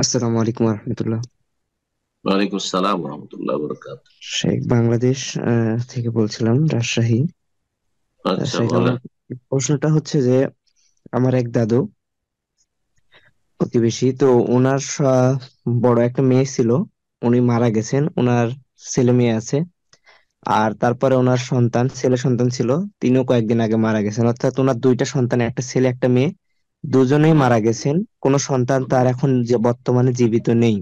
আসসালামু আলাইকুম রহমতুল্লাহ। ওয়ালাইকুম আসসালাম রহমতুল্লাহ বরকাত। শেখ বাংলাদেশ থেকে বলছিলাম, রাজশাহী। আচ্ছা, শেখ, আমার বলেন। প্রশ্নটা হচ্ছে যে আমার এক দাদু, প্রতিবেশী তো, ওনার বড় একটা মেয়ে ছিল। উনি মারা গেছেন, ওনার ছেলে মেয়ে আছে। আর তারপরে ওনার ছেলে সন্তান ছিল, তিনিও কয়েকদিন আগে মারা গেছেন। অর্থাৎ ওনার দুইটা সন্তান, একটা ছেলে একটা মেয়ে, দুজনেই হুম, মারা গেছেন। কোনো সন্তান হুম, তার এখন যে বর্তমানে জীবিত নেই।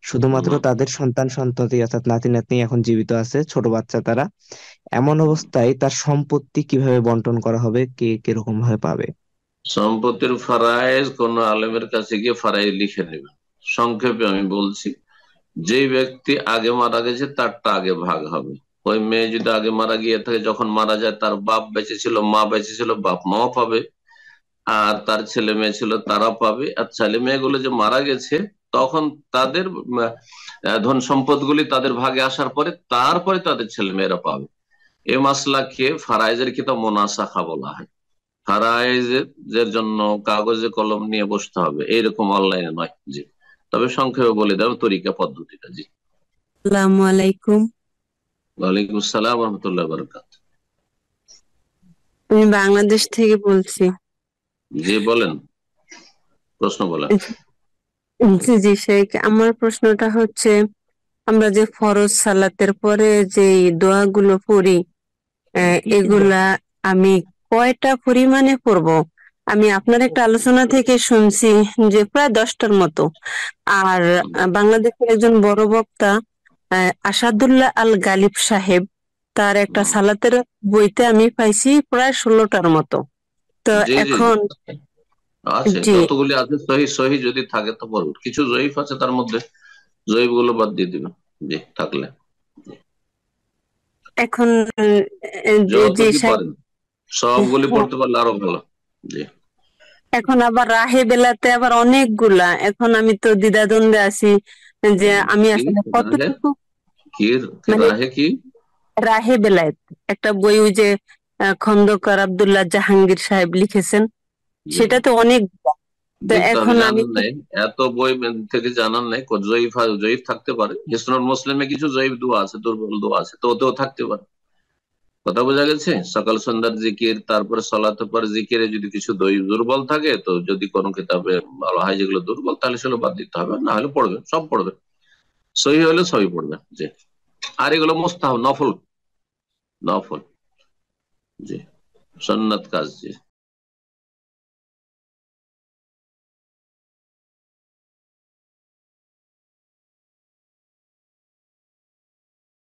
শুধুমাত্র হুম। তাদের সন্তান সন্ততি অর্থাৎ নাতি নাতনি এখন জীবিত আছে, ছোট বাচ্চা তারা। এমন অবস্থায় তার সম্পত্তি কিভাবে বন্টন করা হবে, কে কিরকম ভাবে পাবে? সম্পত্তির ফারায়েজ কোন আলেমের কাছে গিয়ে ফারাইজ লিখে নেবেন। সংক্ষেপে আমি বলছি, যেই ব্যক্তি আগে মারা গেছে তারটা আগে ভাগ হবে। ওই মেয়ে যদি আগে মারা গিয়ে থাকে, যখন মারা যায় তার বাপ বেঁচে ছিল, মা বেঁচে ছিল, বাপ মাও পাবে। আর তার ছেলে মেয়ে ছিল, তারা পাবে। আর ছেলে মেয়েগুলো যে মারা গেছে, তখন তাদের ধন সম্পদ গুলি তাদের ভাগে আসার পরে তারপরে তাদের ছেলে মেয়েরা পাবে। এ মাসলাকে ফারাইজের কিতাব মোনাসাখা বলা হয়। ফারাইজের জন্য কাগজে কলম নিয়ে বসতে হবে, এইরকম অনলাইনে নয়। জি, তবে সংক্ষেপে বলে দেবো তরিকা পদ্ধতিটা। জি। আসসালামু আলাইকুম। ওয়ালাইকুম আসসালাম রহমতুল্লাহ বরকাত। আমি বাংলাদেশ থেকে বলছি। জি, বলেন, প্রশ্ন বলেন। জি জি শেখ, আমার প্রশ্নটা হচ্ছে, আমরা যে ফরজ সালাতের পরে যে দোয়াগুলো পড়ি, এগুলা আমি কয়টা পরিমাণে পড়ব? আমি আপনার একটা আলোচনা থেকে শুনছি যে প্রায় 10টার মতো। আর বাংলাদেশের একজন বড় বক্তা, আসাদুল্লাহ আল গালিব সাহেব, তার একটা হুম। সালাতের বইতে আমি পাইছি প্রায় 16টার মতো। তো জি, জি, জি। এখন আছে, জি, যতগুলি আছে সহি সহি যদি থাকে তো বলুন। কিছু জয়ীফ আছে তার মধ্যে, জয়ীফ গুলো বাদ দিয়ে দিবেন। জি, থাকলে এখন যত জি কি সাহেব, পারেন সবগুলি পড়তে পারলে আরো ভালো। জি। এখন আবার রাহে বেলাতে আবার অনেকগুলা, এখন আমি তো দ্বিধাদ্বন্দ্বে আছি যে আমি কি আসলে রাহে? কতটুকু, কি মানে রাহে কি? রাহে বেলায়েত একটা বই, ওই যে খন্দকার আব্দুল্লাহ জাহাঙ্গীর সাহেব লিখেছেন, জি, সেটা তো অনেক। তো দেখতে হবে, এখন আমি জানার নাই। এত বই থেকে জানার নাই। জয়ীফ জয়ীফ থাকতে পারে, হিসনুল মুসলিমে কিছু জয়ীফ দোয়া আছে, দুর্বল দোয়া আছে, তো ওতেও থাকতে পারে। কথা বোঝা গেছে? সকাল সন্ধ্যার জিকির, তারপরে সলাতের পর জিকিরে যদি কিছু দুর্বল থাকে, তো যদি কোনো কিতাবে বলা হয় যেগুলো দুর্বল, তাহলে সেগুলো বাদ দিতে হবে, না হলে পড়বে, সব পড়বে। সহি হলে সবই পড়বে। জি। আর এগুলো মোস্তাহাব, নফল, নফল। জি, সুন্নাত কাজ। জি।